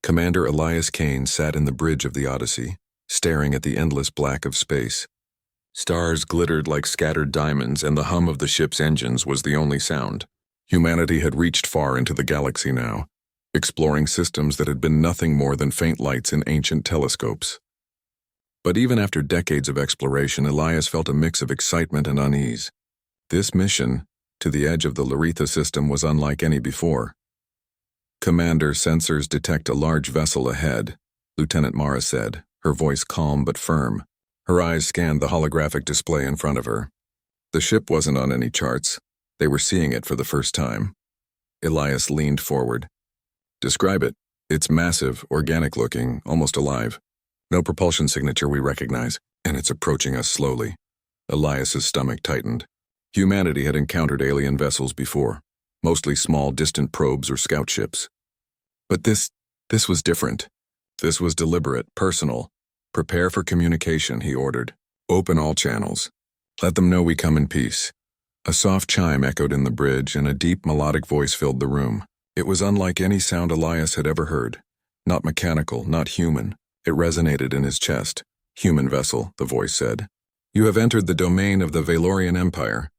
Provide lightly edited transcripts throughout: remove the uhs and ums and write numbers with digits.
Commander Elias Kane sat in the bridge of the Odyssey, staring at the endless black of space. Stars glittered like scattered diamonds, and the hum of the ship's engines was the only sound. Humanity had reached far into the galaxy now, exploring systems that had been nothing more than faint lights in ancient telescopes. But even after decades of exploration, Elias felt a mix of excitement and unease. This mission, to the edge of the Laretha system, was unlike any before. "Commander, sensors detect a large vessel ahead," Lieutenant Mara said, her voice calm but firm. Her eyes scanned the holographic display in front of her. The ship wasn't on any charts. They were seeing it for the first time. Elias leaned forward. "Describe it." "It's massive, organic-looking, almost alive. No propulsion signature we recognize, and it's approaching us slowly." Elias's stomach tightened. Humanity had encountered alien vessels before, mostly small, distant probes or scout ships. But this was different. This was deliberate, personal. "Prepare for communication," he ordered. "Open all channels. Let them know we come in peace." A soft chime echoed in the bridge, and a deep, melodic voice filled the room. It was unlike any sound Elias had ever heard. Not mechanical, not human. It resonated in his chest. "Human vessel," the voice said. "You have entered the domain of the Valorian Empire.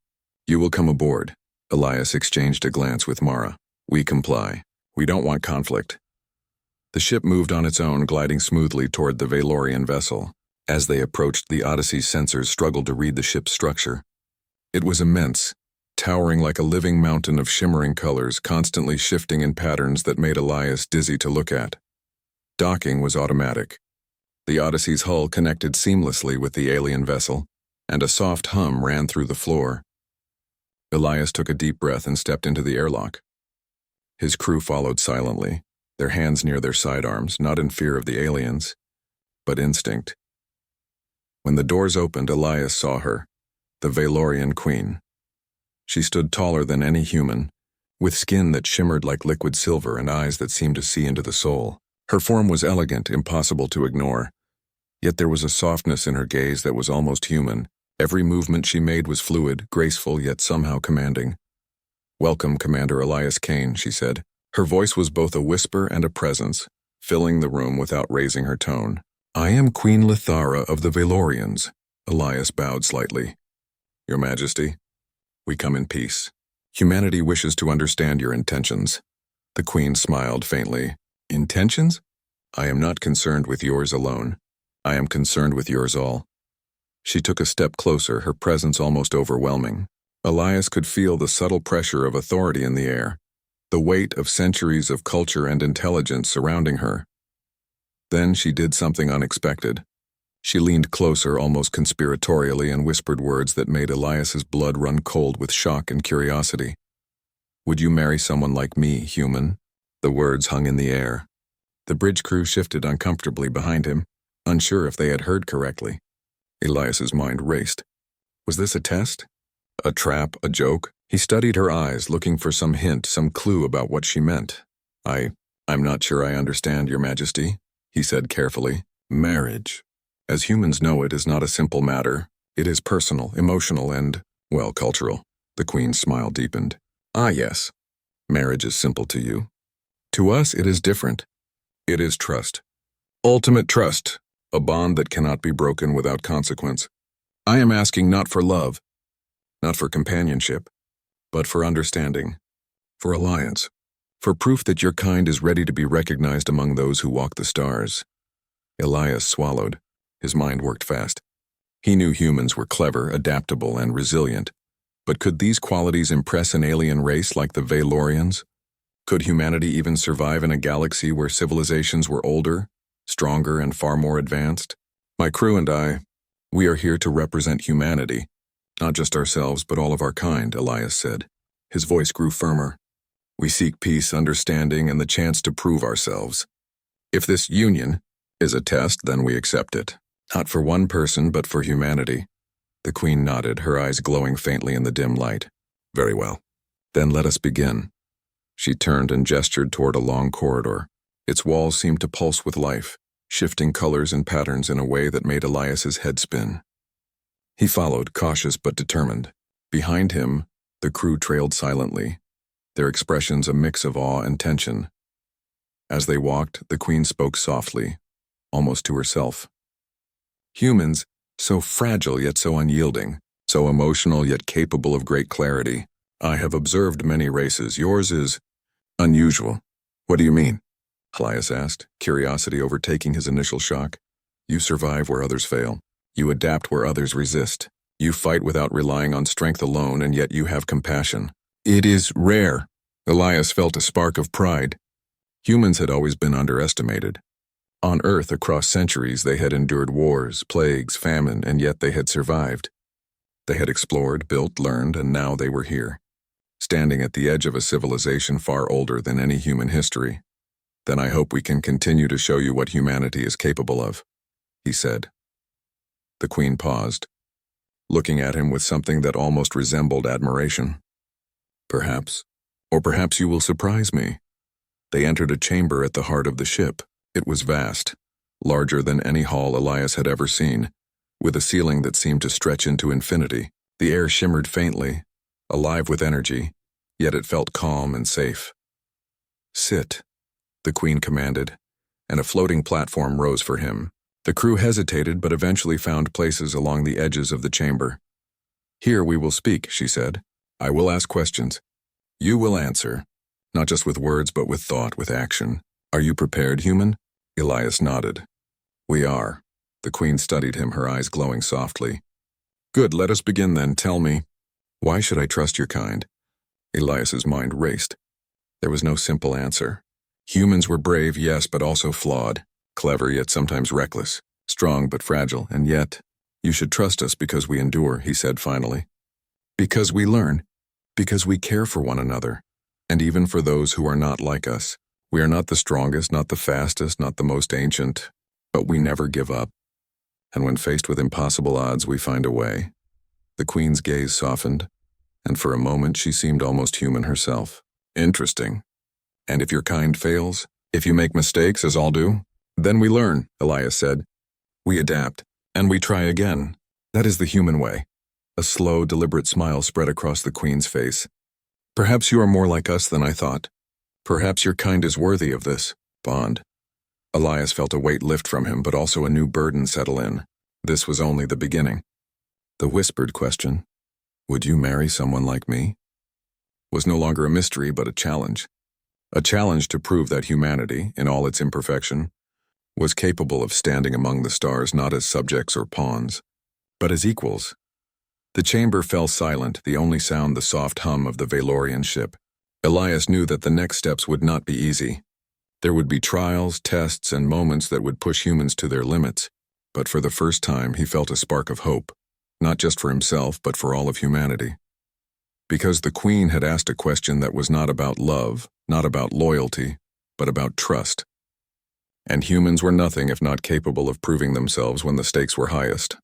You will come aboard." Elias exchanged a glance with Mara. "We comply. We don't want conflict." The ship moved on its own, gliding smoothly toward the Valorian vessel. As they approached, the Odyssey's sensors struggled to read the ship's structure. It was immense, towering like a living mountain of shimmering colors, constantly shifting in patterns that made Elias dizzy to look at. Docking was automatic. The Odyssey's hull connected seamlessly with the alien vessel, and a soft hum ran through the floor. Elias took a deep breath and stepped into the airlock. His crew followed silently, their hands near their sidearms, not in fear of the aliens, but instinct. When the doors opened, Elias saw her, the Valorian Queen. She stood taller than any human, with skin that shimmered like liquid silver and eyes that seemed to see into the soul. Her form was elegant, impossible to ignore, yet there was a softness in her gaze that was almost human. Every movement she made was fluid, graceful, yet somehow commanding. "Welcome, Commander Elias Kane," she said. Her voice was both a whisper and a presence, filling the room without raising her tone. "I am Queen Lithara of the Valorians." Elias bowed slightly. "Your Majesty, we come in peace. Humanity wishes to understand your intentions." The Queen smiled faintly. "Intentions? I am not concerned with yours alone. I am concerned with yours all." She took a step closer, her presence almost overwhelming. Elias could feel the subtle pressure of authority in the air, the weight of centuries of culture and intelligence surrounding her. Then she did something unexpected. She leaned closer, almost conspiratorially, and whispered words that made Elias's blood run cold with shock and curiosity. "Would you marry someone like me, human?" The words hung in the air. The bridge crew shifted uncomfortably behind him, unsure if they had heard correctly. Elias's mind raced. Was this a test? A trap? A joke? He studied her eyes, looking for some hint, some clue about what she meant. I'm not sure I understand, Your Majesty," he said carefully. "Marriage, as humans know it, is not a simple matter. It is personal, emotional, and, well, cultural." The Queen's smile deepened. "Ah, yes. Marriage is simple to you. To us, it is different. It is trust. Ultimate trust. A bond that cannot be broken without consequence. I am asking not for love, not for companionship, but for understanding, for alliance, for proof that your kind is ready to be recognized among those who walk the stars." Elias swallowed. His mind worked fast. He knew humans were clever, adaptable, and resilient, but could these qualities impress an alien race like the Valorians? Could humanity even survive in a galaxy where civilizations were older, stronger, and far more advanced? "My crew and I, we are here to represent humanity, not just ourselves, but all of our kind," Elias said. His voice grew firmer. "We seek peace, understanding, and the chance to prove ourselves. If this union is a test, then we accept it. Not for one person, but for humanity." The Queen nodded, her eyes glowing faintly in the dim light. "Very well. Then let us begin." She turned and gestured toward a long corridor. Its walls seemed to pulse with life, shifting colors and patterns in a way that made Elias's head spin. He followed, cautious but determined. Behind him, the crew trailed silently, their expressions a mix of awe and tension. As they walked, the Queen spoke softly, almost to herself. Humans, so fragile yet so unyielding, so emotional yet capable of great clarity. I have observed many races. Yours is unusual. What do you mean? Elias asked, curiosity overtaking his initial shock. You survive where others fail. You adapt where others resist. You fight without relying on strength alone, and yet you have compassion. It is rare. Elias felt a spark of pride. Humans had always been underestimated. On Earth, across centuries, they had endured wars, plagues, famine, and yet they had survived. They had explored, built, learned, and now they were here, standing at the edge of a civilization far older than any human history. Then I hope we can continue to show you what humanity is capable of, he said. The Queen paused, looking at him with something that almost resembled admiration. Perhaps, or perhaps you will surprise me. They entered a chamber at the heart of the ship. It was vast, larger than any hall Elias had ever seen, with a ceiling that seemed to stretch into infinity. The air shimmered faintly, alive with energy, yet it felt calm and safe. Sit, the Queen commanded, and a floating platform rose for him. The crew hesitated but eventually found places along the edges of the chamber. Here we will speak, she said. I will ask questions. You will answer, not just with words but with thought, with action. Are you prepared, human? Elias nodded. We are. The Queen studied him, her eyes glowing softly. Good, let us begin then. Tell me, why should I trust your kind? Elias's mind raced. There was no simple answer. Humans were brave, yes, but also flawed. Clever, yet sometimes reckless. Strong, but fragile, and yet, you should trust us because we endure, he said finally. Because we learn. Because we care for one another. And even for those who are not like us. We are not the strongest, not the fastest, not the most ancient, but we never give up. And when faced with impossible odds, we find a way. The Queen's gaze softened, and for a moment she seemed almost human herself. Interesting. And if your kind fails, if you make mistakes, as all do, then we learn, Elias said. We adapt, and we try again. That is the human way. A slow, deliberate smile spread across the Queen's face. Perhaps you are more like us than I thought. Perhaps your kind is worthy of this bond. Elias felt a weight lift from him, but also a new burden settle in. This was only the beginning. The whispered question, would you marry someone like me? Was no longer a mystery, but a challenge. A challenge to prove that humanity, in all its imperfection, was capable of standing among the stars not as subjects or pawns, but as equals. The chamber fell silent, the only sound the soft hum of the Valorian ship. Elias knew that the next steps would not be easy. There would be trials, tests, and moments that would push humans to their limits, but for the first time he felt a spark of hope, not just for himself but for all of humanity. Because the Queen had asked a question that was not about love, not about loyalty, but about trust. And humans were nothing if not capable of proving themselves when the stakes were highest.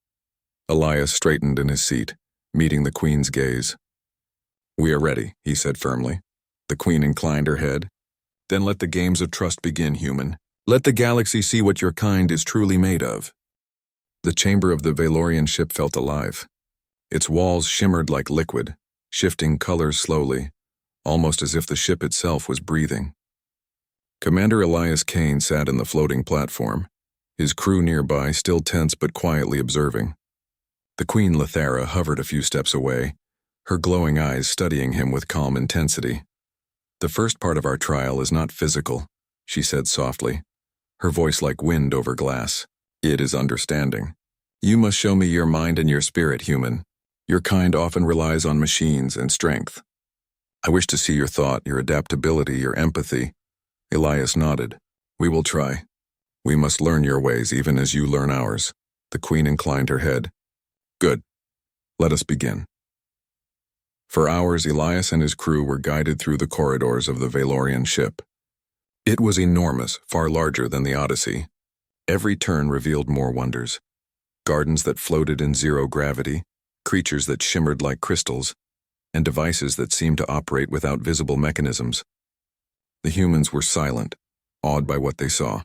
Elias straightened in his seat, meeting the Queen's gaze. We are ready, he said firmly. The Queen inclined her head. Then let the games of trust begin, human. Let the galaxy see what your kind is truly made of. The chamber of the Valorian ship felt alive. Its walls shimmered like liquid, shifting colors slowly, almost as if the ship itself was breathing. Commander Elias Kane sat in the floating platform, his crew nearby still tense but quietly observing. The Queen Lithara hovered a few steps away, her glowing eyes studying him with calm intensity. The first part of our trial is not physical, she said softly, her voice like wind over glass. It is understanding. You must show me your mind and your spirit, human. Your kind often relies on machines and strength. I wish to see your thought, your adaptability, your empathy. Elias nodded. We will try. We must learn your ways even as you learn ours. The Queen inclined her head. Good. Let us begin. For hours, Elias and his crew were guided through the corridors of the Valorian ship. It was enormous, far larger than the Odyssey. Every turn revealed more wonders. Gardens that floated in zero gravity, creatures that shimmered like crystals, and devices that seemed to operate without visible mechanisms. The humans were silent, awed by what they saw,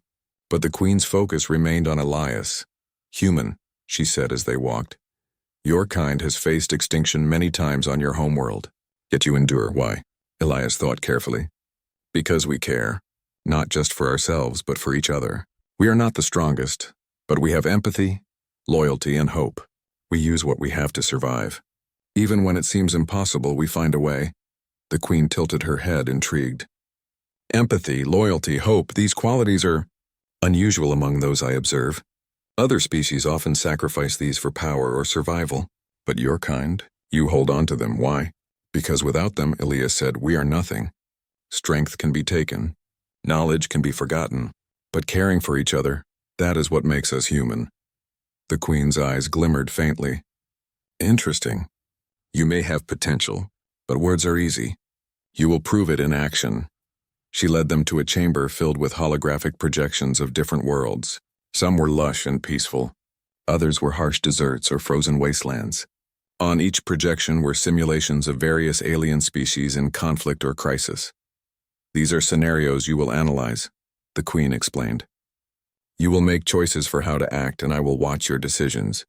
but the Queen's focus remained on Elias. Human, she said as they walked. Your kind has faced extinction many times on your homeworld, yet you endure. Why? Elias thought carefully. Because we care. not just for ourselves, but for each other. We are not the strongest, but we have empathy, loyalty, and hope. We use what we have to survive. Even when it seems impossible, we find a way. The Queen tilted her head, intrigued. Empathy, loyalty, hope, these qualities are unusual among those I observe. Other species often sacrifice these for power or survival. But your kind, you hold on to them. Why? Because without them, Elias said, we are nothing. Strength can be taken. Knowledge can be forgotten. But caring for each other, that is what makes us human. The Queen's eyes glimmered faintly. Interesting. You may have potential, but words are easy. You will prove it in action. She led them to a chamber filled with holographic projections of different worlds. Some were lush and peaceful. Others were harsh deserts or frozen wastelands. On each projection were simulations of various alien species in conflict or crisis. These are scenarios you will analyze, the Queen explained. You will make choices for how to act, and I will watch your decisions.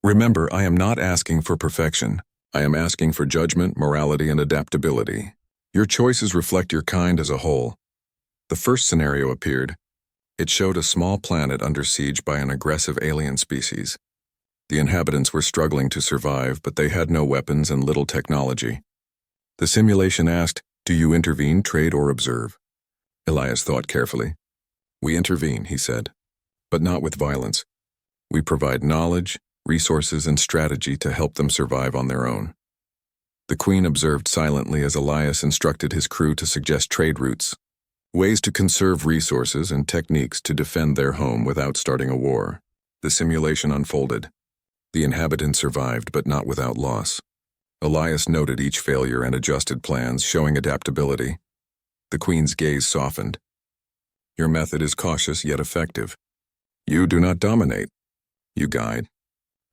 Remember, I am not asking for perfection. I am asking for judgment, morality, and adaptability. Your choices reflect your kind as a whole. The first scenario appeared. It showed a small planet under siege by an aggressive alien species. The inhabitants were struggling to survive, but they had no weapons and little technology. The simulation asked, do you intervene, trade, or observe? Elias thought carefully. We intervene, he said, but not with violence. We provide knowledge, resources, and strategy to help them survive on their own. The Queen observed silently as Elias instructed his crew to suggest trade routes, ways to conserve resources and techniques to defend their home without starting a war. The simulation unfolded. The inhabitants survived, but not without loss. Elias noted each failure and adjusted plans, showing adaptability. The Queen's gaze softened. Your method is cautious yet effective. You do not dominate. You guide.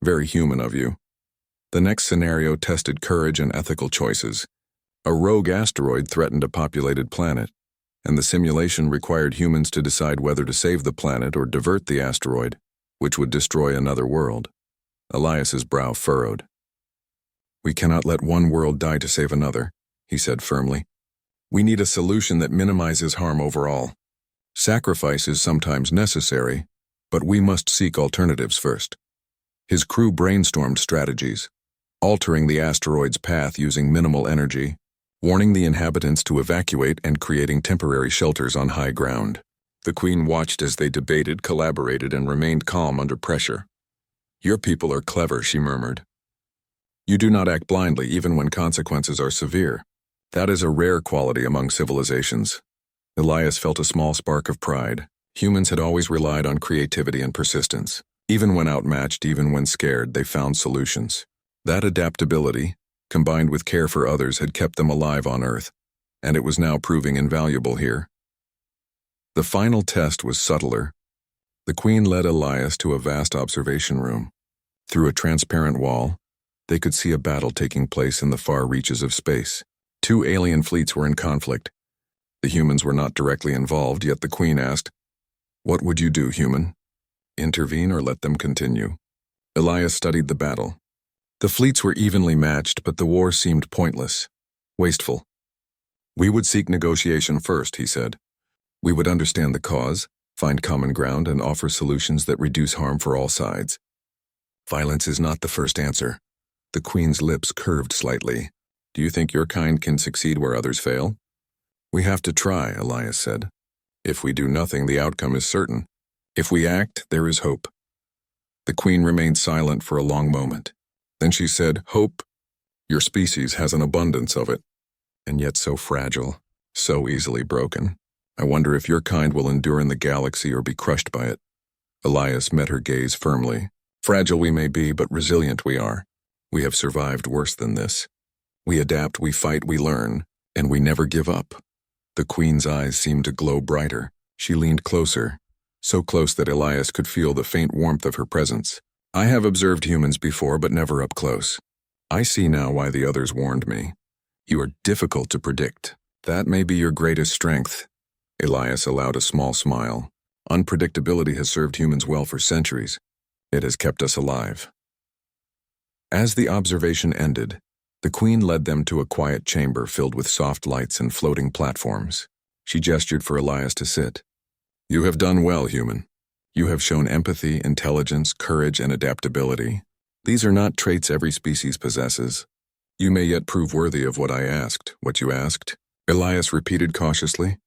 Very human of you. The next scenario tested courage and ethical choices. A rogue asteroid threatened a populated planet, and the simulation required humans to decide whether to save the planet or divert the asteroid, which would destroy another world. Elias's brow furrowed. We cannot let one world die to save another, he said firmly. We need a solution that minimizes harm overall. Sacrifice is sometimes necessary, but we must seek alternatives first. His crew brainstormed strategies, altering the asteroid's path using minimal energy, warning the inhabitants to evacuate, and creating temporary shelters on high ground. The Queen watched as they debated, collaborated, and remained calm under pressure. Your people are clever, she murmured. You do not act blindly even when consequences are severe. That is a rare quality among civilizations. Elias felt a small spark of pride. Humans had always relied on creativity and persistence. Even when outmatched, even when scared, they found solutions. That adaptability, combined with care for others, had kept them alive on Earth, and it was now proving invaluable here. The final test was subtler. The Queen led Elias to a vast observation room. Through a transparent wall, they could see a battle taking place in the far reaches of space. Two alien fleets were in conflict. The humans were not directly involved, yet the Queen asked, "What would you do, human? Intervene or let them continue?" Elias studied the battle. The fleets were evenly matched, but the war seemed pointless, wasteful. We would seek negotiation first, he said. We would understand the cause, find common ground, and offer solutions that reduce harm for all sides. Violence is not the first answer. The Queen's lips curved slightly. Do you think your kind can succeed where others fail? We have to try, Elias said. If we do nothing, the outcome is certain. If we act, there is hope. The Queen remained silent for a long moment. Then she said, Hope? Your species has an abundance of it, and yet so fragile, so easily broken. I wonder if your kind will endure in the galaxy or be crushed by it. Elias met her gaze firmly. Fragile we may be, but resilient we are. We have survived worse than this. We adapt, we fight, we learn, and we never give up. The Queen's eyes seemed to glow brighter. She leaned closer, so close that Elias could feel the faint warmth of her presence. I have observed humans before, but never up close. I see now why the others warned me. You are difficult to predict. That may be your greatest strength. Elias allowed a small smile. Unpredictability has served humans well for centuries. It has kept us alive. As the observation ended, the Queen led them to a quiet chamber filled with soft lights and floating platforms. She gestured for Elias to sit. You have done well, human. You have shown empathy, intelligence, courage, and adaptability. These are not traits every species possesses. You may yet prove worthy of what you asked. Elias repeated cautiously.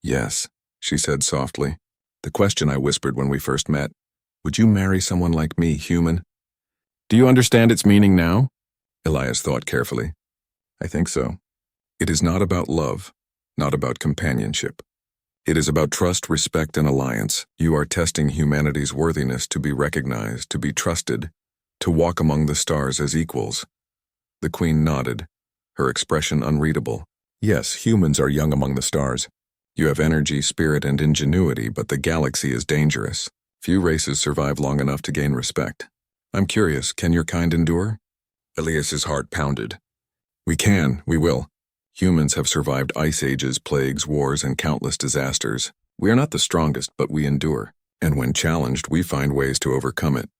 Yes, she said softly. The question I whispered when we first met. Would you marry someone like me, human? Do you understand its meaning now? Elias thought carefully. I think so. It is not about love, not about companionship. It is about trust, respect, and alliance. You are testing humanity's worthiness to be recognized, to be trusted, to walk among the stars as equals. The Queen nodded, her expression unreadable. Yes, humans are young among the stars. You have energy, spirit, and ingenuity, but the galaxy is dangerous. Few races survive long enough to gain respect. I'm curious, can your kind endure? Elias's heart pounded. We can, we will. Humans have survived ice ages, plagues, wars, and countless disasters. We are not the strongest, but we endure. And when challenged, we find ways to overcome it.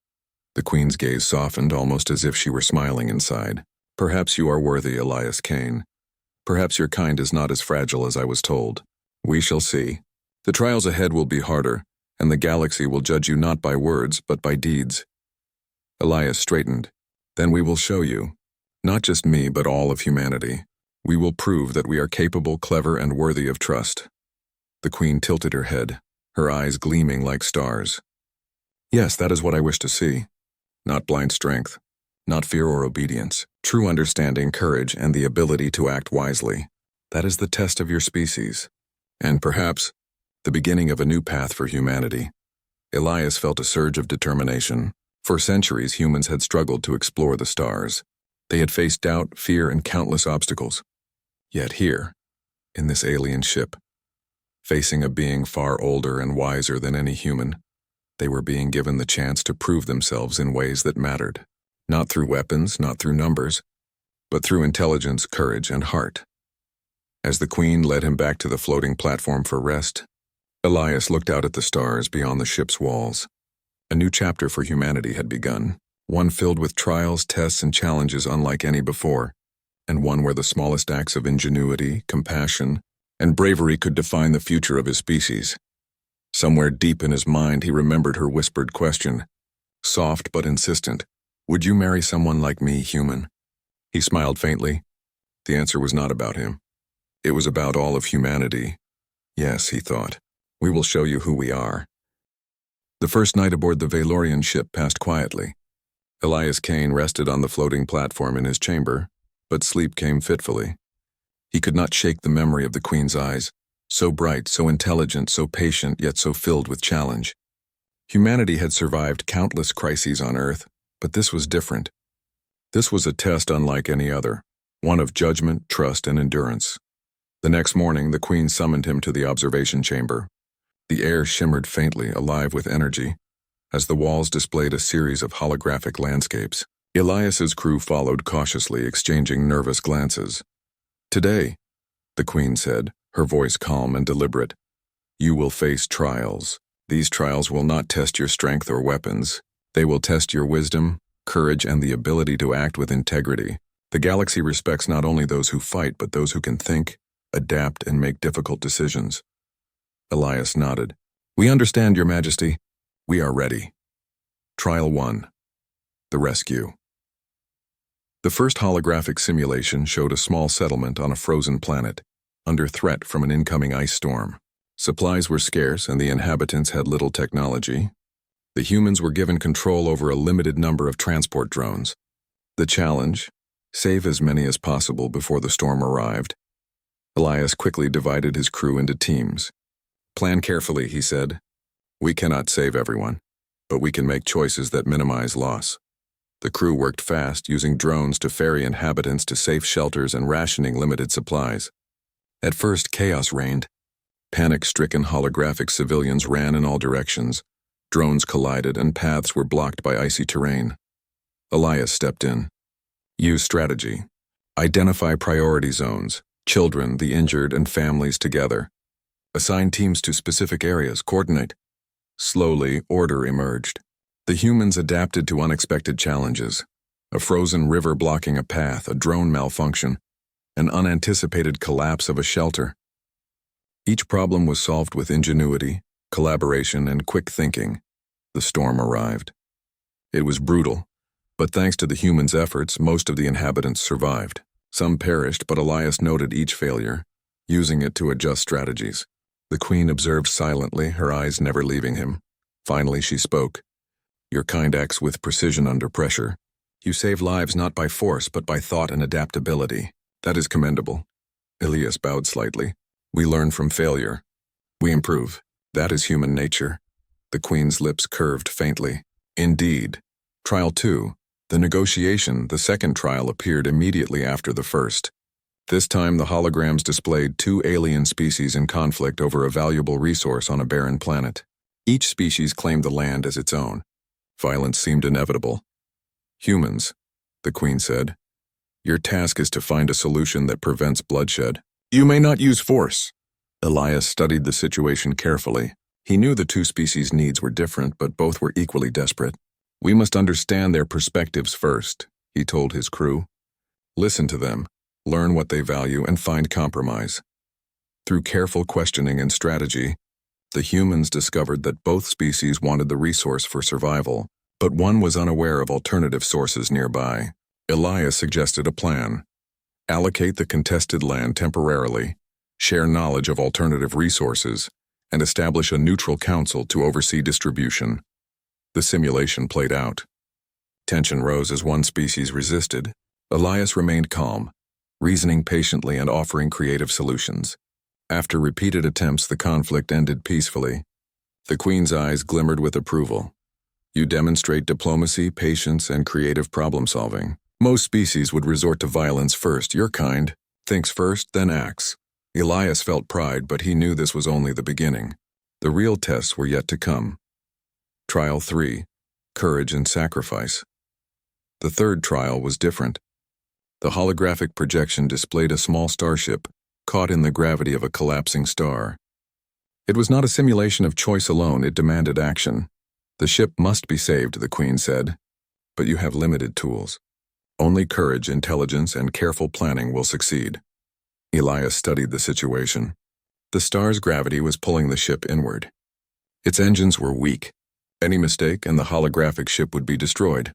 The Queen's gaze softened, almost as if she were smiling inside. Perhaps you are worthy, Elias Kane. Perhaps your kind is not as fragile as I was told. We shall see. The trials ahead will be harder, and the galaxy will judge you not by words, but by deeds. Elias straightened. Then we will show you. Not just me, but all of humanity. We will prove that we are capable, clever, and worthy of trust. The Queen tilted her head, her eyes gleaming like stars. Yes, that is what I wish to see. Not blind strength, not fear or obedience. True understanding, courage, and the ability to act wisely. That is the test of your species. And perhaps, the beginning of a new path for humanity. Elias felt a surge of determination. For centuries, humans had struggled to explore the stars. They had faced doubt, fear, and countless obstacles. Yet here, in this alien ship, facing a being far older and wiser than any human, they were being given the chance to prove themselves in ways that mattered. Not through weapons, not through numbers, but through intelligence, courage, and heart. As the Queen led him back to the floating platform for rest, Elias looked out at the stars beyond the ship's walls. A new chapter for humanity had begun, one filled with trials, tests, and challenges unlike any before, and one where the smallest acts of ingenuity, compassion, and bravery could define the future of his species. Somewhere deep in his mind, he remembered her whispered question, soft but insistent. Would you marry someone like me, human? He smiled faintly. The answer was not about him. It was about all of humanity. Yes, he thought, we will show you who we are. The first night aboard the Valorian ship passed quietly. Elias Kane rested on the floating platform in his chamber, but sleep came fitfully. He could not shake the memory of the Queen's eyes, so bright, so intelligent, so patient, yet so filled with challenge. Humanity had survived countless crises on Earth, but this was different. This was a test unlike any other, one of judgment, trust, and endurance. The next morning, the Queen summoned him to the observation chamber. The air shimmered faintly, alive with energy, as the walls displayed a series of holographic landscapes. Elias's crew followed cautiously, exchanging nervous glances. Today, the Queen said, her voice calm and deliberate, you will face trials. These trials will not test your strength or weapons. They will test your wisdom, courage, and the ability to act with integrity. The galaxy respects not only those who fight, but those who can think, adapt, and make difficult decisions. Elias nodded. We understand, Your Majesty. We are ready. Trial 1. The Rescue. The first holographic simulation showed a small settlement on a frozen planet, under threat from an incoming ice storm. Supplies were scarce and the inhabitants had little technology. The humans were given control over a limited number of transport drones. The challenge: save as many as possible before the storm arrived. Elias quickly divided his crew into teams. Plan carefully, he said. We cannot save everyone, but we can make choices that minimize loss. The crew worked fast, using drones to ferry inhabitants to safe shelters and rationing limited supplies. At first, chaos reigned. Panic-stricken holographic civilians ran in all directions. Drones collided and paths were blocked by icy terrain. Elias stepped in. Use strategy. Identify priority zones, children, the injured, and families together. Assign teams to specific areas, coordinate. Slowly, order emerged. The humans adapted to unexpected challenges. A frozen river blocking a path, a drone malfunction, an unanticipated collapse of a shelter. Each problem was solved with ingenuity, collaboration, and quick thinking. The storm arrived. It was brutal, but thanks to the humans' efforts, most of the inhabitants survived. Some perished, but Elias noted each failure, using it to adjust strategies. The queen observed silently, her eyes never leaving him. Finally, she spoke. Your kind acts with precision under pressure. You save lives not by force, but by thought and adaptability. That is commendable. Elias bowed slightly. We learn from failure. We improve. That is human nature. The queen's lips curved faintly. Indeed. Trial 2. The negotiation, the second trial, appeared immediately after the first. This time the holograms displayed two alien species in conflict over a valuable resource on a barren planet. Each species claimed the land as its own. Violence seemed inevitable. Humans, the queen said, your task is to find a solution that prevents bloodshed. You may not use force. Elias studied the situation carefully. He knew the two species' needs were different, but both were equally desperate. We must understand their perspectives first, he told his crew. Listen to them, learn what they value, and find compromise. Through careful questioning and strategy, the humans discovered that both species wanted the resource for survival, but one was unaware of alternative sources nearby. Elias suggested a plan. Allocate the contested land temporarily, share knowledge of alternative resources, and establish a neutral council to oversee distribution. The simulation played out. Tension rose as one species resisted. Elias remained calm, reasoning patiently and offering creative solutions. After repeated attempts, the conflict ended peacefully. The queen's eyes glimmered with approval. You demonstrate diplomacy, patience, and creative problem-solving. Most species would resort to violence first. Your kind thinks first, then acts. Elias felt pride, but he knew this was only the beginning. The real tests were yet to come. Trial 3. Courage and Sacrifice. The third trial was different. The holographic projection displayed a small starship caught in the gravity of a collapsing star. It was not a simulation of choice alone, it demanded action. The ship must be saved, the queen said, but you have limited tools. Only courage, intelligence, and careful planning will succeed. Elias studied the situation. The star's gravity was pulling the ship inward. Its engines were weak. Any mistake and the holographic ship would be destroyed.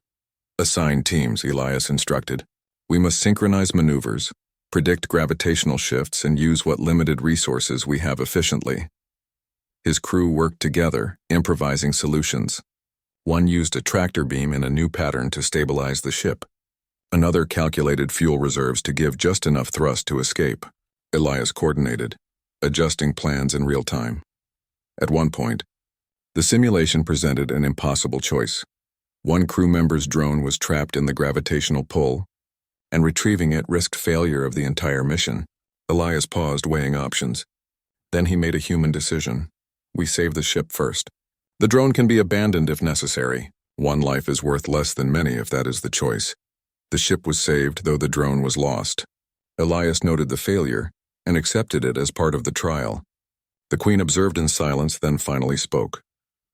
Assign teams, Elias instructed. We must synchronize maneuvers, predict gravitational shifts, and use what limited resources we have efficiently. His crew worked together, improvising solutions. One used a tractor beam in a new pattern to stabilize the ship. Another calculated fuel reserves to give just enough thrust to escape. Elias coordinated, adjusting plans in real time. At one point, the simulation presented an impossible choice. One crew member's drone was trapped in the gravitational pull, and retrieving it risked failure of the entire mission. Elias paused, weighing options. Then he made a human decision. We save the ship first. The drone can be abandoned if necessary. One life is worth less than many if that is the choice. The ship was saved, though the drone was lost. Elias noted the failure and accepted it as part of the trial. The queen observed in silence, then finally spoke.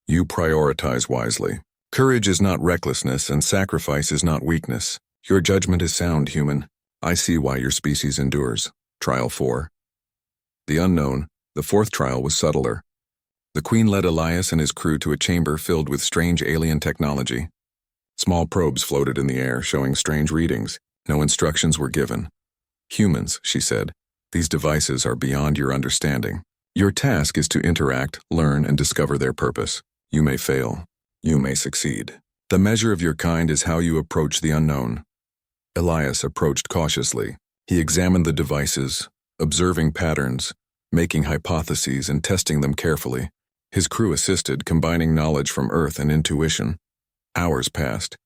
You prioritize wisely. Courage is not recklessness, and sacrifice is not weakness. Your judgment is sound, human. I see why your species endures. Trial 4. The unknown, the fourth trial, was subtler. The queen led Elias and his crew to a chamber filled with strange alien technology. Small probes floated in the air, showing strange readings. No instructions were given. Humans, she said, these devices are beyond your understanding. Your task is to interact, learn, and discover their purpose. You may fail. You may succeed. The measure of your kind is how you approach the unknown. Elias approached cautiously. He examined the devices, observing patterns, making hypotheses, and testing them carefully. His crew assisted, combining knowledge from Earth and intuition. Hours passed.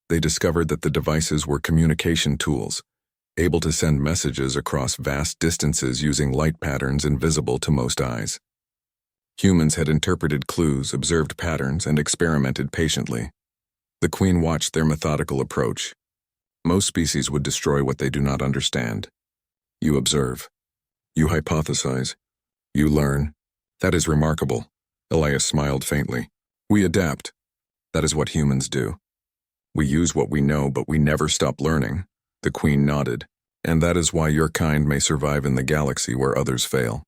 They discovered that the devices were communication tools, able to send messages across vast distances using light patterns invisible to most eyes. Humans had interpreted clues, observed patterns, and experimented patiently. The queen watched their methodical approach. Most species would destroy what they do not understand. You observe. You hypothesize. You learn. That is remarkable. Elias smiled faintly. We adapt. That is what humans do. We use what we know, but we never stop learning. The queen nodded. And that is why your kind may survive in the galaxy where others fail.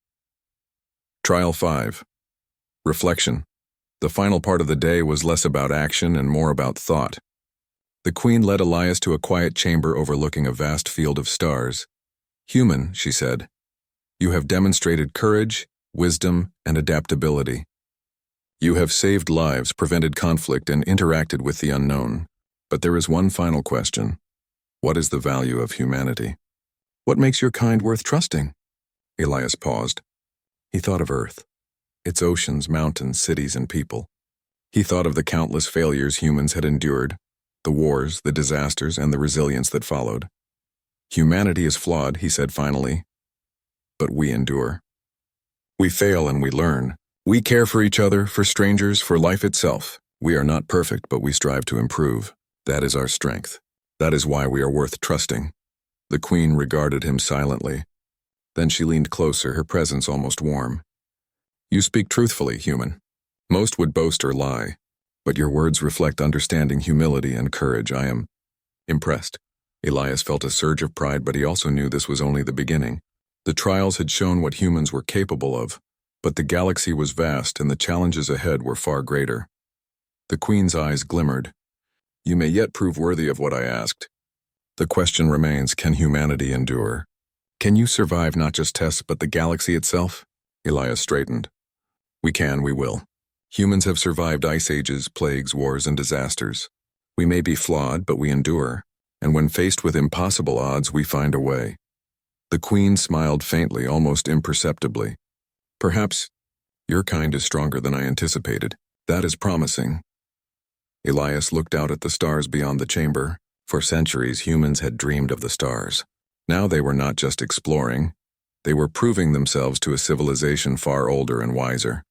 Trial 5. Reflection. The final part of the day was less about action and more about thought. The queen led Elias to a quiet chamber overlooking a vast field of stars. "Human," she said, "you have demonstrated courage, wisdom, and adaptability. You have saved lives, prevented conflict, and interacted with the unknown. But there is one final question. What is the value of humanity? What makes your kind worth trusting?" Elias paused. He thought of Earth, its oceans, mountains, cities, and people. He thought of the countless failures humans had endured, the wars, the disasters, and the resilience that followed. "Humanity is flawed," he said finally, "but we endure. We fail and we learn. We care for each other, for strangers, for life itself. We are not perfect, but we strive to improve. That is our strength. That is why we are worth trusting." The queen regarded him silently. Then she leaned closer, her presence almost warm. "You speak truthfully, human. Most would boast or lie, but your words reflect understanding, humility, and courage. I am impressed." Elias felt a surge of pride, but he also knew this was only the beginning. The trials had shown what humans were capable of, but the galaxy was vast and the challenges ahead were far greater. The queen's eyes glimmered. "You may yet prove worthy of what I asked. The question remains, can humanity endure? Can you survive not just tests, but the galaxy itself?" Elias straightened. "We can, we will. Humans have survived ice ages, plagues, wars, and disasters. We may be flawed, but we endure, and when faced with impossible odds, we find a way." The queen smiled faintly, almost imperceptibly. "Perhaps your kind is stronger than I anticipated. That is promising." Elias looked out at the stars beyond the chamber. For centuries, humans had dreamed of the stars. Now they were not just exploring. They were proving themselves to a civilization far older and wiser.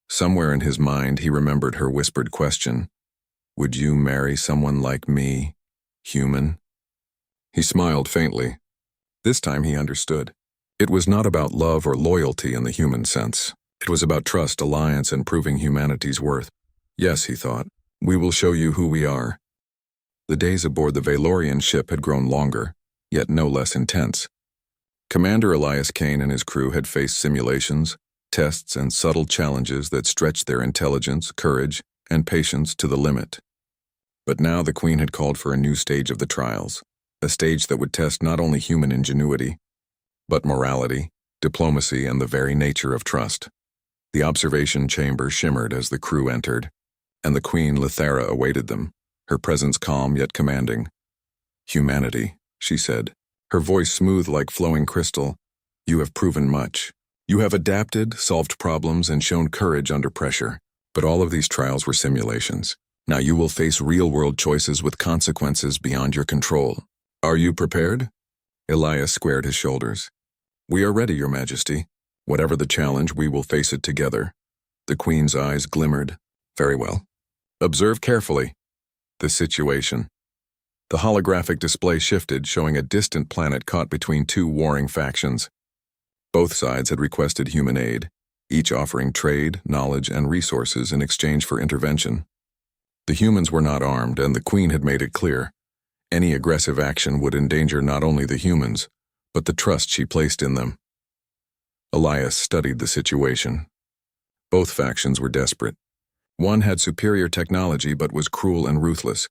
Somewhere in his mind, he remembered her whispered question, "Would you marry someone like me, human?" He smiled faintly. This time he understood. It was not about love or loyalty in the human sense. It was about trust, alliance, and proving humanity's worth. "Yes," he thought, "we will show you who we are." The days aboard the Valorian ship had grown longer, yet no less intense. Commander Elias Kane and his crew had faced simulations, tests, and subtle challenges that stretched their intelligence, courage, and patience to the limit. But now the Queen had called for a new stage of the trials, a stage that would test not only human ingenuity, but morality, diplomacy, and the very nature of trust. The observation chamber shimmered as the crew entered, and the Queen Lithera awaited them, her presence calm yet commanding. "Humanity," she said, her voice smooth like flowing crystal, "you have proven much. You have adapted, solved problems, and shown courage under pressure. But all of these trials were simulations. Now you will face real-world choices with consequences beyond your control. Are you prepared?" Elias squared his shoulders. "We are ready, Your Majesty. Whatever the challenge, we will face it together." The Queen's eyes glimmered. "Very well. Observe carefully." The situation. The holographic display shifted, showing a distant planet caught between two warring factions. Both sides had requested human aid, each offering trade, knowledge, and resources in exchange for intervention. The humans were not armed, and the Queen had made it clear. Any aggressive action would endanger not only the humans, but the trust she placed in them. Elias studied the situation. Both factions were desperate. One had superior technology but was cruel and ruthless.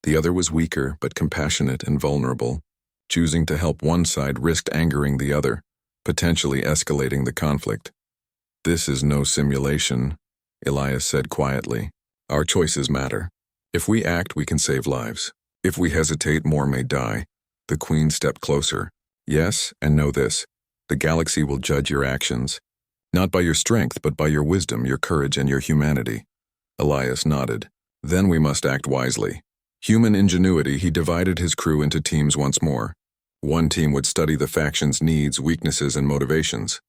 The other was weaker but compassionate and vulnerable. Choosing to help one side risked angering the other, potentially escalating the conflict. "This is no simulation," Elias said quietly. "Our choices matter. If we act, we can save lives. If we hesitate, more may die." The Queen stepped closer. "Yes, and know this. The galaxy will judge your actions. Not by your strength, but by your wisdom, your courage, and your humanity." Elias nodded. "Then we must act wisely." Human ingenuity, he divided his crew into teams once more. One team would study the faction's needs, weaknesses, and motivations.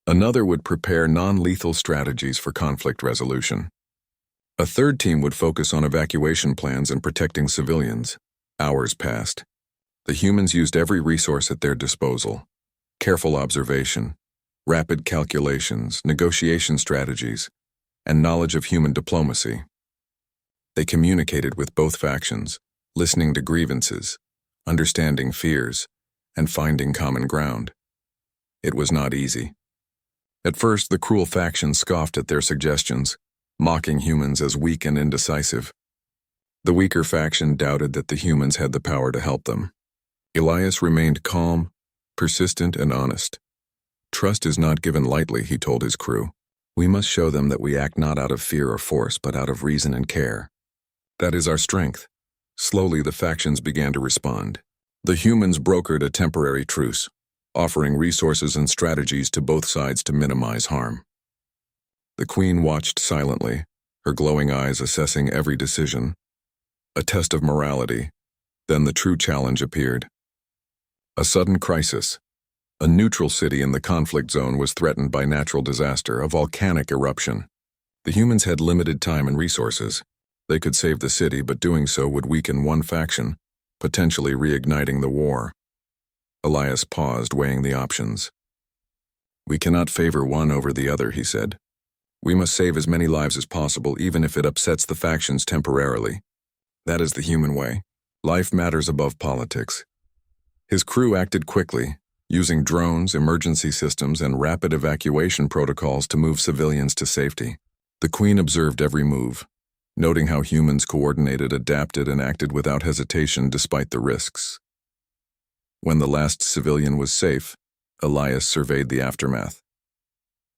Another would prepare non-lethal strategies for conflict resolution. A third team would focus on evacuation plans and protecting civilians. Hours passed. The humans used every resource at their disposal. Careful observation, rapid calculations, negotiation strategies, and knowledge of human diplomacy. They communicated with both factions, listening to grievances, understanding fears, and finding common ground. It was not easy. At first, the cruel faction scoffed at their suggestions, mocking humans as weak and indecisive. The weaker faction doubted that the humans had the power to help them. Elias remained calm, persistent, and honest. Trust is not given lightly, he told his crew. We must show them that we act not out of fear or force, but out of reason and care. That is our strength. Slowly, the factions began to respond. The humans brokered a temporary truce, offering resources and strategies to both sides to minimize harm. The Queen watched silently, her glowing eyes assessing every decision. A test of morality. Then the true challenge appeared. A sudden crisis. A neutral city in the conflict zone was threatened by natural disaster, a volcanic eruption. The humans had limited time and resources. They could save the city, but doing so would weaken one faction, potentially reigniting the war. Elias paused, weighing the options. We cannot favor one over the other, he said. We must save as many lives as possible, even if it upsets the factions temporarily. That is the human way. Life matters above politics. His crew acted quickly, using drones, emergency systems, and rapid evacuation protocols to move civilians to safety. The Queen observed every move, noting how humans coordinated, adapted, and acted without hesitation despite the risks. When the last civilian was safe, Elias surveyed the aftermath.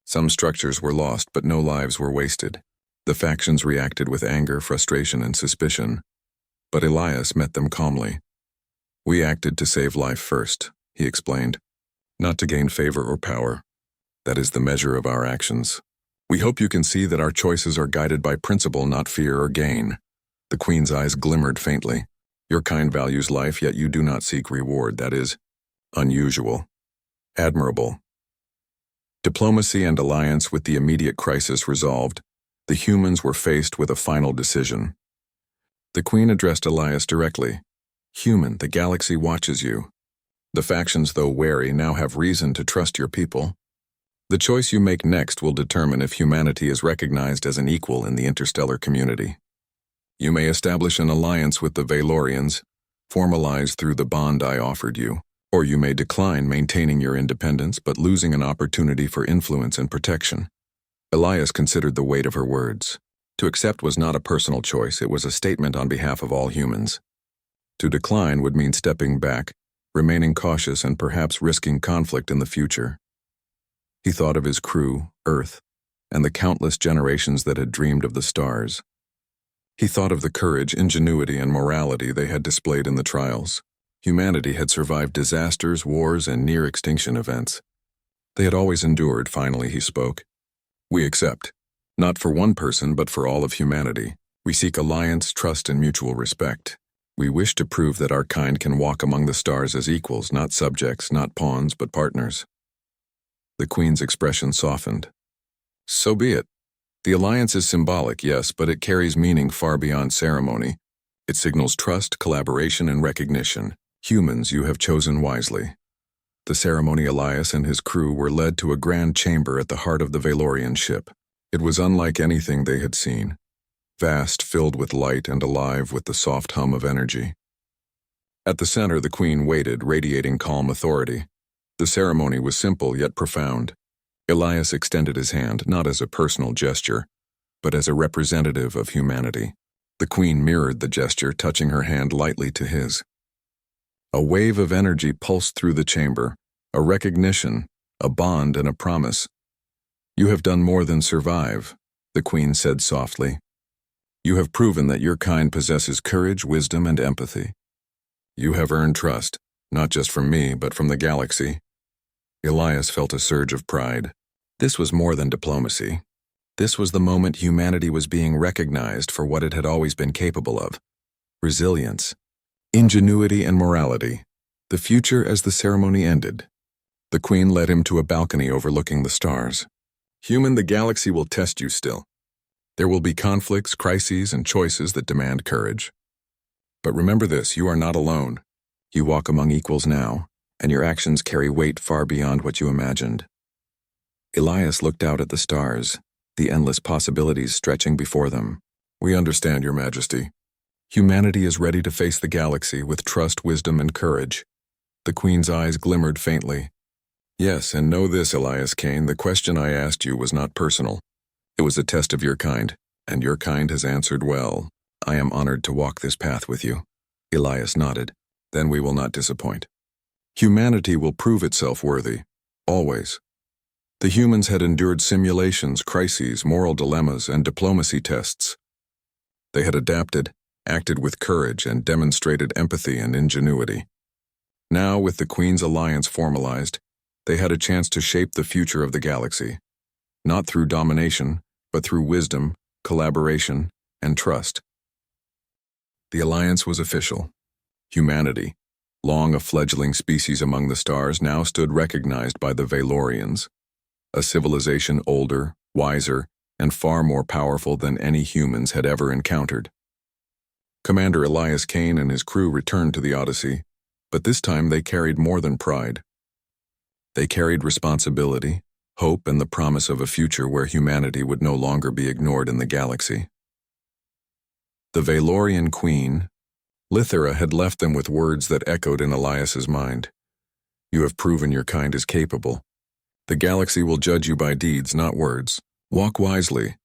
Some structures were lost, but no lives were wasted. The factions reacted with anger, frustration, and suspicion, but Elias met them calmly. We acted to save life first, he explained, not to gain favor or power. That is the measure of our actions. We hope you can see that our choices are guided by principle, not fear or gain. The Queen's eyes glimmered faintly. Your kind values life, yet you do not seek reward. That is unusual. Admirable. Diplomacy and alliance with the immediate crisis resolved, the humans were faced with a final decision. The Queen addressed Elias directly. Human, the galaxy watches you. The factions, though wary, now have reason to trust your people. The choice you make next will determine if humanity is recognized as an equal in the interstellar community. You may establish an alliance with the Valorians, formalized through the bond I offered you, or you may decline maintaining your independence but losing an opportunity for influence and protection. Elias considered the weight of her words. To accept was not a personal choice, it was a statement on behalf of all humans. To decline would mean stepping back, remaining cautious, and perhaps risking conflict in the future. He thought of his crew, Earth, and the countless generations that had dreamed of the stars. He thought of the courage, ingenuity, and morality they had displayed in the trials. Humanity had survived disasters, wars, and near-extinction events. They had always endured. Finally, he spoke. We accept. Not for one person, but for all of humanity. We seek alliance, trust, and mutual respect. We wish to prove that our kind can walk among the stars as equals, not subjects, not pawns, but partners. The Queen's expression softened. So be it. The alliance is symbolic, yes, but it carries meaning far beyond ceremony. It signals trust, collaboration, and recognition. Humans, you have chosen wisely. The ceremony. Elias and his crew were led to a grand chamber at the heart of the Valorian ship. It was unlike anything they had seen. Vast, filled with light, and alive with the soft hum of energy. At the center, the Queen waited, radiating calm authority. The ceremony was simple yet profound. Elias extended his hand, not as a personal gesture, but as a representative of humanity. The Queen mirrored the gesture, touching her hand lightly to his. A wave of energy pulsed through the chamber, a recognition, a bond, and a promise. You have done more than survive, the Queen said softly. You have proven that your kind possesses courage, wisdom, and empathy. You have earned trust, not just from me, but from the galaxy. Elias felt a surge of pride. This was more than diplomacy. This was the moment humanity was being recognized for what it had always been capable of. Resilience, ingenuity, and morality. The future as the ceremony ended. The Queen led him to a balcony overlooking the stars. Human, the galaxy will test you still. There will be conflicts, crises, and choices that demand courage. But remember this, you are not alone. You walk among equals now, and your actions carry weight far beyond what you imagined. Elias looked out at the stars, the endless possibilities stretching before them. We understand, Your Majesty. Humanity is ready to face the galaxy with trust, wisdom, and courage. The Queen's eyes glimmered faintly. Yes, and know this, Elias Kane, the question I asked you was not personal. It was a test of your kind, and your kind has answered well. I am honored to walk this path with you. Elias nodded. Then we will not disappoint. Humanity will prove itself worthy. Always. The humans had endured simulations, crises, moral dilemmas, and diplomacy tests. They had adapted, acted with courage, and demonstrated empathy and ingenuity. Now, with the Queen's alliance formalized, they had a chance to shape the future of the galaxy, not through domination, but through wisdom, collaboration, and trust. The alliance was official. Humanity, long a fledgling species among the stars, now stood recognized by the Valorians, a civilization older, wiser, and far more powerful than any humans had ever encountered. Commander Elias Kane and his crew returned to the Odyssey, but this time they carried more than pride. They carried responsibility, hope, and the promise of a future where humanity would no longer be ignored in the galaxy. The Valorian Queen, Lithera, had left them with words that echoed in Elias's mind. You have proven your kind is capable. The galaxy will judge you by deeds, not words. Walk wisely.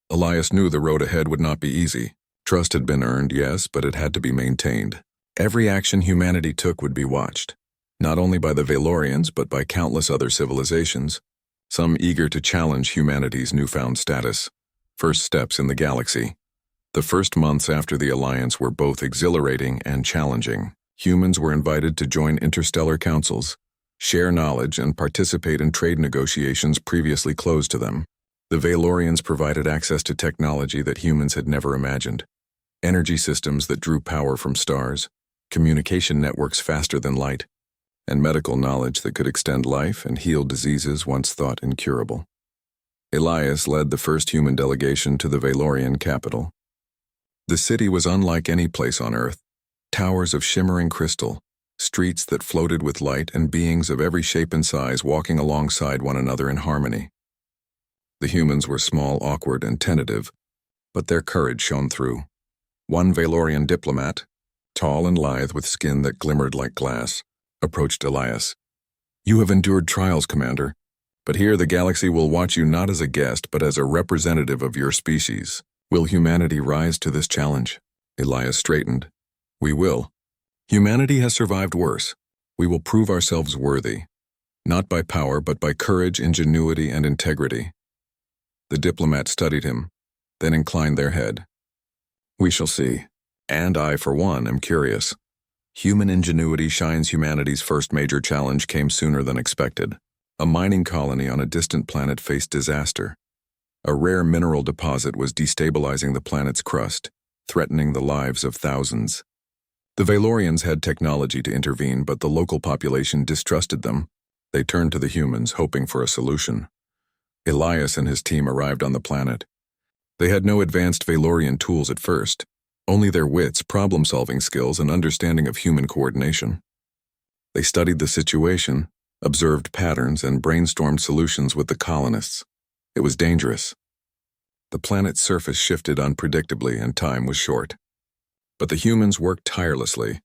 Elias knew the road ahead would not be easy. Trust had been earned, yes, but it had to be maintained. Every action humanity took would be watched, not only by the Valorians, but by countless other civilizations, some eager to challenge humanity's newfound status. First steps in the galaxy. The first months after the alliance were both exhilarating and challenging. Humans were invited to join interstellar councils, share knowledge, and participate in trade negotiations previously closed to them. The Valorians provided access to technology that humans had never imagined. Energy systems that drew power from stars, communication networks faster than light, and medical knowledge that could extend life and heal diseases once thought incurable. Elias led the first human delegation to the Valorian capital. The city was unlike any place on Earth. Towers of shimmering crystal, streets that floated with light, and beings of every shape and size walking alongside one another in harmony. The humans were small, awkward, and tentative, but their courage shone through. One Valorian diplomat, tall and lithe with skin that glimmered like glass, approached Elias. You have endured trials, Commander, but here the galaxy will watch you not as a guest, but as a representative of your species. Will humanity rise to this challenge? Elias straightened. We will. Humanity has survived worse. We will prove ourselves worthy, not by power, but by courage, ingenuity, and integrity. The diplomat studied him, then inclined their head. We shall see. And I, for one, am curious. Human ingenuity shines. Humanity's first major challenge came sooner than expected. A mining colony on a distant planet faced disaster. A rare mineral deposit was destabilizing the planet's crust, threatening the lives of thousands. The Valorians had technology to intervene, but the local population distrusted them. They turned to the humans, hoping for a solution. Elias and his team arrived on the planet. They had no advanced Valorian tools at first, only their wits, problem-solving skills, and understanding of human coordination. They studied the situation, observed patterns, and brainstormed solutions with the colonists. It was dangerous. The planet's surface shifted unpredictably and time was short. But the humans worked tirelessly,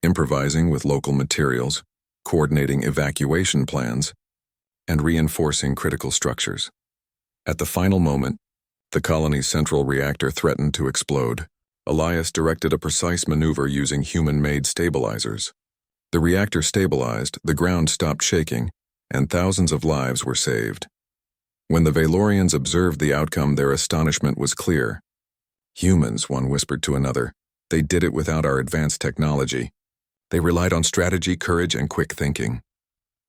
improvising with local materials, coordinating evacuation plans, and reinforcing critical structures. At the final moment, the colony's central reactor threatened to explode. Elias directed a precise maneuver using human-made stabilizers. The reactor stabilized, the ground stopped shaking, and thousands of lives were saved. When the Valorians observed the outcome, their astonishment was clear. Humans, one whispered to another. They did it without our advanced technology. They relied on strategy, courage, and quick thinking.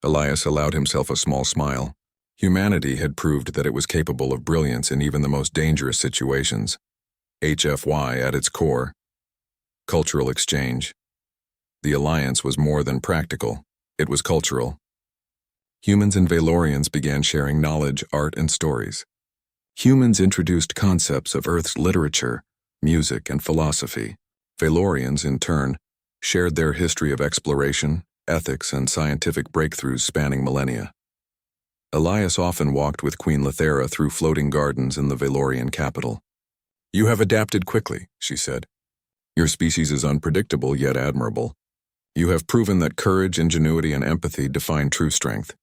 Elias allowed himself a small smile. Humanity had proved that it was capable of brilliance in even the most dangerous situations. HFY at its core. Cultural exchange. The alliance was more than practical. It was cultural. Humans and Valorians began sharing knowledge, art, and stories. Humans introduced concepts of Earth's literature, music, and philosophy. Valorians, in turn, shared their history of exploration, ethics, and scientific breakthroughs spanning millennia. Elias often walked with Queen Lithera through floating gardens in the Valorian capital. You have adapted quickly, she said. Your species is unpredictable yet admirable. You have proven that courage, ingenuity, and empathy define true strength.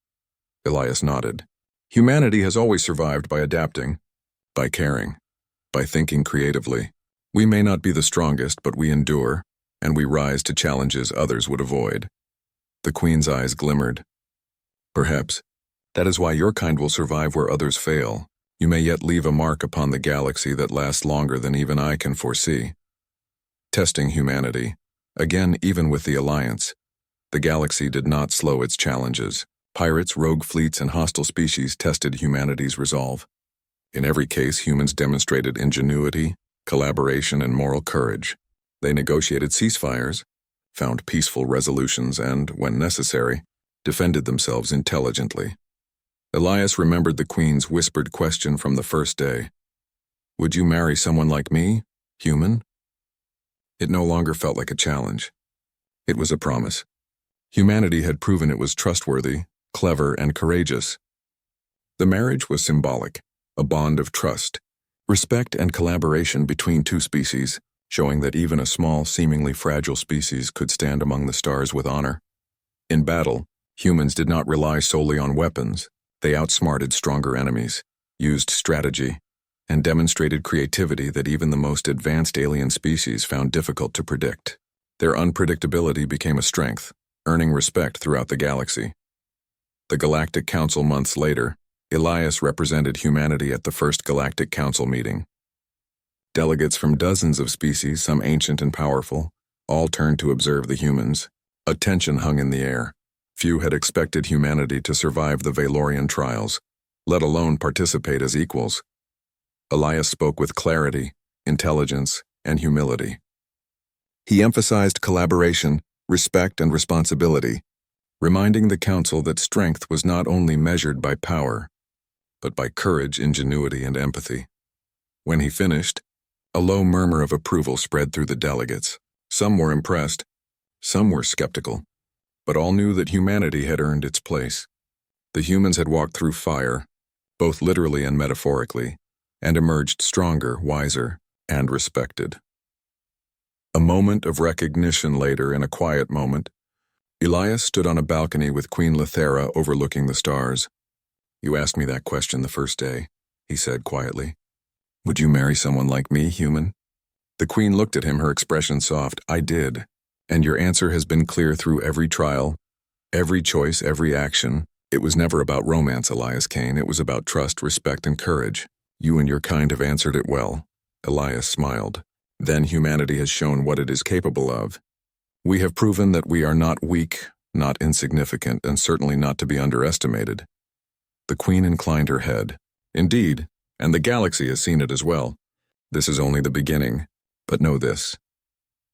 Elias nodded. Humanity has always survived by adapting, by caring, by thinking creatively. We may not be the strongest, but we endure, and we rise to challenges others would avoid. The Queen's eyes glimmered. Perhaps that is why your kind will survive where others fail. You may yet leave a mark upon the galaxy that lasts longer than even I can foresee. Testing humanity. Again, even with the Alliance, the galaxy did not slow its challenges. Pirates, rogue fleets, and hostile species tested humanity's resolve. In every case, humans demonstrated ingenuity, collaboration, and moral courage. They negotiated ceasefires, found peaceful resolutions, and, when necessary, defended themselves intelligently. Elias remembered the Queen's whispered question from the first day. Would you marry someone like me, human? It no longer felt like a challenge. It was a promise. Humanity had proven it was trustworthy, clever, and courageous. The marriage was symbolic, a bond of trust, respect, and collaboration between two species, showing that even a small, seemingly fragile species could stand among the stars with honor. In battle, humans did not rely solely on weapons. They outsmarted stronger enemies, used strategy, and demonstrated creativity that even the most advanced alien species found difficult to predict. Their unpredictability became a strength, earning respect throughout the galaxy. The Galactic Council months later, Elias represented humanity at the first Galactic Council meeting. Delegates from dozens of species, some ancient and powerful, all turned to observe the humans. A tension hung in the air. Few had expected humanity to survive the Valorian trials, let alone participate as equals. Elias spoke with clarity, intelligence, and humility. He emphasized collaboration, respect, and responsibility, reminding the council that strength was not only measured by power, but by courage, ingenuity, and empathy. When he finished, a low murmur of approval spread through the delegates. Some were impressed, some were skeptical, but all knew that humanity had earned its place. The humans had walked through fire, both literally and metaphorically, and emerged stronger, wiser, and respected. A moment of recognition later, in a quiet moment, Elias stood on a balcony with Queen Lithera overlooking the stars. You asked me that question the first day, he said quietly. Would you marry someone like me, human? The Queen looked at him, her expression soft. I did. And your answer has been clear through every trial, every choice, every action. It was never about romance, Elias Kane. It was about trust, respect, and courage. You and your kind have answered it well. Elias smiled. Then humanity has shown what it is capable of. We have proven that we are not weak, not insignificant, and certainly not to be underestimated. The Queen inclined her head. Indeed, and the galaxy has seen it as well. This is only the beginning. But know this.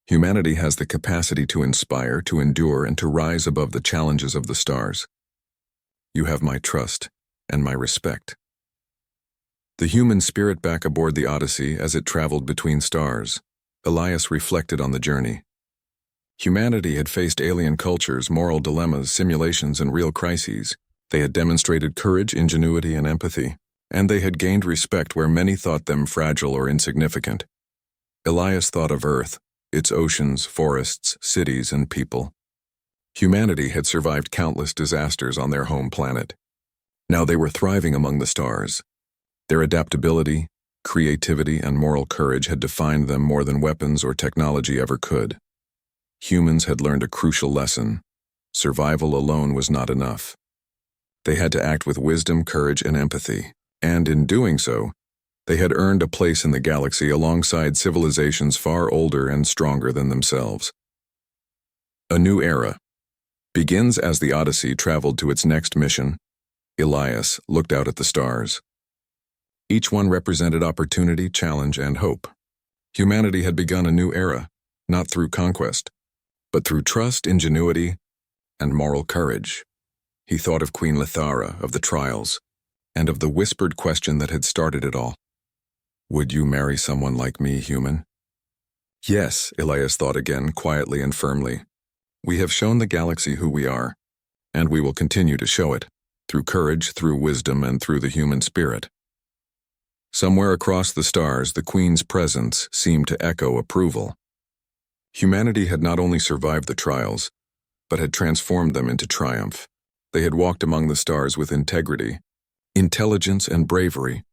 Humanity has the capacity to inspire, to endure, and to rise above the challenges of the stars. You have my trust and my respect. The human spirit back aboard the Odyssey as it traveled between stars. Elias reflected on the journey. Humanity had faced alien cultures, moral dilemmas, simulations, and real crises. They had demonstrated courage, ingenuity, and empathy, and they had gained respect where many thought them fragile or insignificant. Elias thought of Earth, its oceans, forests, cities, and people. Humanity had survived countless disasters on their home planet. Now they were thriving among the stars. Their adaptability, creativity, and moral courage had defined them more than weapons or technology ever could. Humans had learned a crucial lesson. Survival alone was not enough. They had to act with wisdom, courage, and empathy, and in doing so, they had earned a place in the galaxy alongside civilizations far older and stronger than themselves. A new era begins as the Odyssey traveled to its next mission. Elias looked out at the stars. Each one represented opportunity, challenge, and hope. Humanity had begun a new era, not through conquest, but through trust, ingenuity, and moral courage. He thought of Queen Lithara, of the trials, and of the whispered question that had started it all. Would you marry someone like me, human? Yes, Elias thought again, quietly and firmly. We have shown the galaxy who we are, and we will continue to show it, through courage, through wisdom, and through the human spirit. Somewhere across the stars, the Queen's presence seemed to echo approval. Humanity had not only survived the trials, but had transformed them into triumph. They had walked among the stars with integrity, intelligence, and bravery,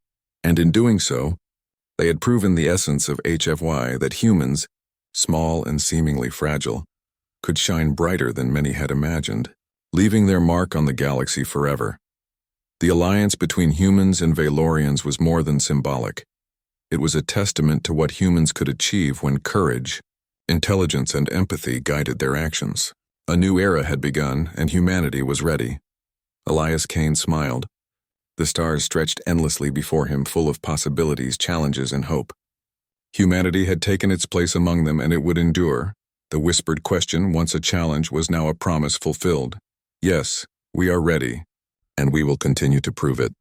and in doing so, they had proven the essence of HFY that humans, small and seemingly fragile, could shine brighter than many had imagined, leaving their mark on the galaxy forever. The alliance between humans and Valorians was more than symbolic. It was a testament to what humans could achieve when courage, intelligence, and empathy guided their actions. A new era had begun, and humanity was ready. Elias Kane smiled. The stars stretched endlessly before him, full of possibilities, challenges, and hope. Humanity had taken its place among them, and it would endure. The whispered question, once a challenge, was now a promise fulfilled. Yes, we are ready, and we will continue to prove it.